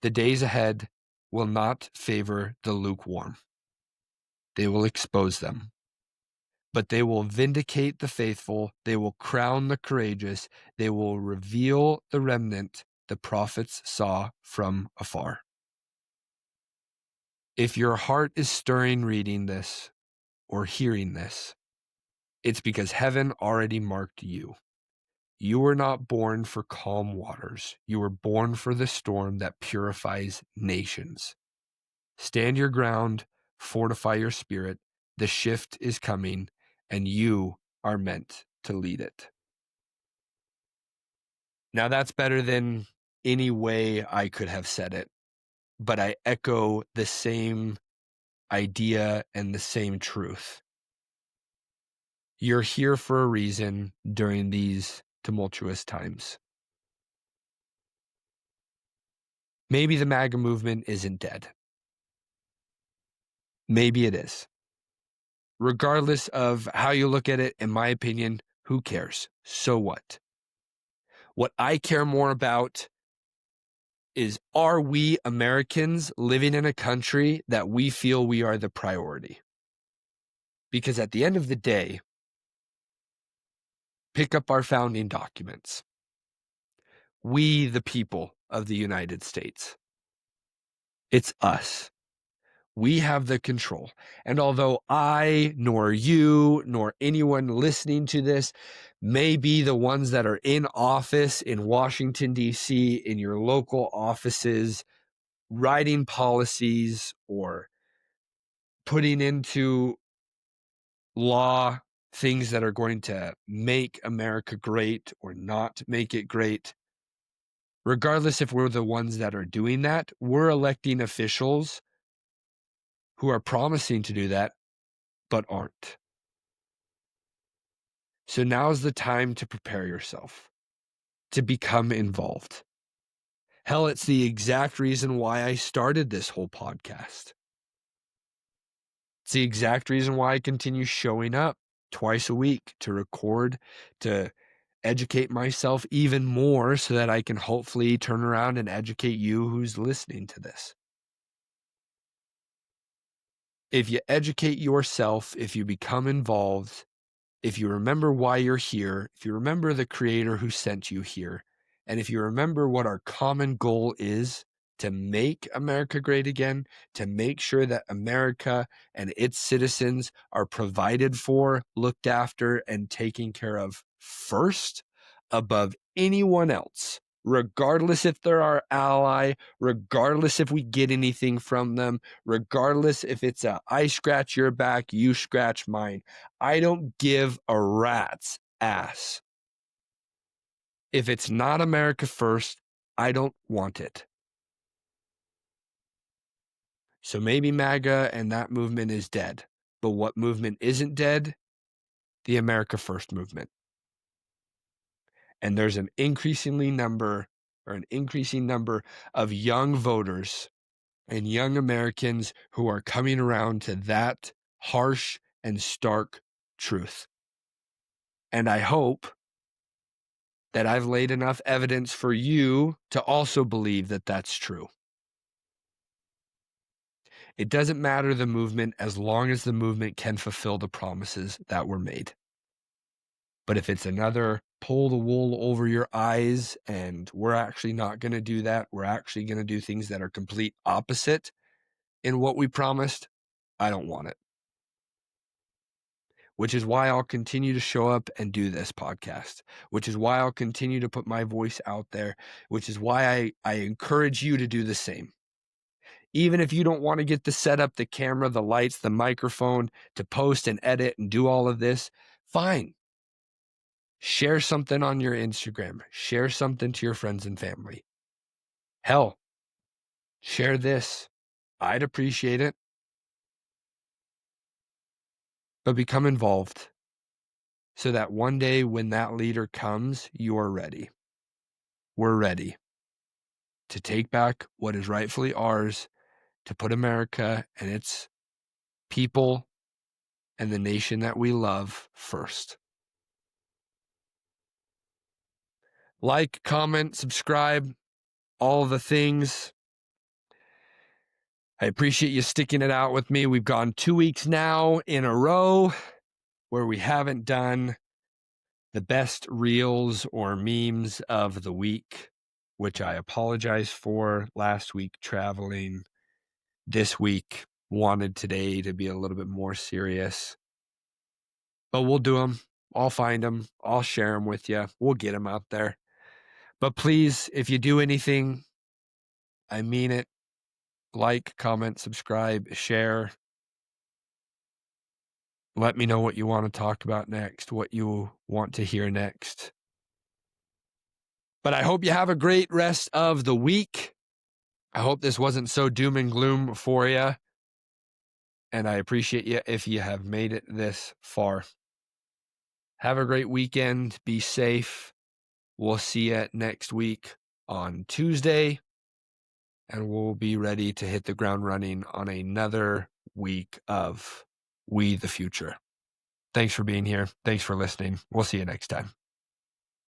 Speaker 1: The days ahead will not favor the lukewarm. They will expose them. But they will vindicate the faithful, they will crown the courageous, they will reveal the remnant the prophets saw from afar. If your heart is stirring reading this or hearing this, it's because heaven already marked you. You were not born for calm waters. You were born for the storm that purifies nations. Stand your ground, fortify your spirit. The shift is coming, and you are meant to lead it. Now, that's better than any way I could have said it, but I echo the same idea and the same truth. You're here for a reason during these tumultuous times. Maybe the MAGA movement isn't dead. Maybe it is. Regardless of how you look at it, in my opinion, who cares? So what? What I care more about is, are we Americans living in a country that we feel we are the priority? Because at the end of the day, pick up our founding documents. We, the people of the United States. It's us. We have the control. And although I, nor you, nor anyone listening to this may be the ones that are in office in Washington, D.C., in your local offices, writing policies or putting into law things that are going to make America great or not make it great, regardless if we're the ones that are doing that, we're electing officials who are promising to do that, but aren't. So now's the time to prepare yourself, to become involved. Hell, it's the exact reason why I started this whole podcast. It's the exact reason why I continue showing up twice a week to record, to educate myself even more so that I can hopefully turn around and educate you who's listening to this. If you educate yourself, if you become involved, if you remember why you're here, if you remember the creator who sent you here, and if you remember what our common goal is to make America great again, to make sure that America and its citizens are provided for, looked after, and taken care of first above anyone else, regardless if they're our ally, regardless if we get anything from them, regardless if it's a I scratch your back, you scratch mine. I don't give a rat's ass. If it's not America first, I don't want it. So maybe MAGA and that movement is dead. But what movement isn't dead? The America First movement. And there's an increasing number of young voters and young Americans who are coming around to that harsh and stark truth. And I hope that I've laid enough evidence for you to also believe that that's true. It doesn't matter the movement as long as the movement can fulfill the promises that were made. But if it's another pull the wool over your eyes and we're actually not going to do that, we're actually going to do things that are complete opposite in what we promised, I don't want it. Which is why I'll continue to show up and do this podcast, which is why I'll continue to put my voice out there, which is why I encourage you to do the same. Even if you don't want to get the setup, the camera, the lights, the microphone to post and edit and do all of this, fine. Share something on your Instagram. Share something to your friends and family. Hell, share this. I'd appreciate it. But become involved so that one day when that leader comes, you are ready. We're ready to take back what is rightfully ours, to put America and its people and the nation that we love first. Like, comment, subscribe, all the things. I appreciate you sticking it out with me. We've gone 2 weeks now in a row where we haven't done the best reels or memes of the week, which I apologize for. Last week traveling, this week wanted today to be a little bit more serious, but we'll do them. I'll find them. I'll share them with you. We'll get them out there. But please, if you do anything, I mean it. Like, comment, subscribe, share. Let me know what you want to talk about next, what you want to hear next. But I hope you have a great rest of the week. I hope this wasn't so doom and gloom for you. And I appreciate you if you have made it this far. Have a great weekend. Be safe. We'll see you next week on Tuesday. And we'll be ready to hit the ground running on another week of We the Future. Thanks for being here. Thanks for listening. We'll see you next time.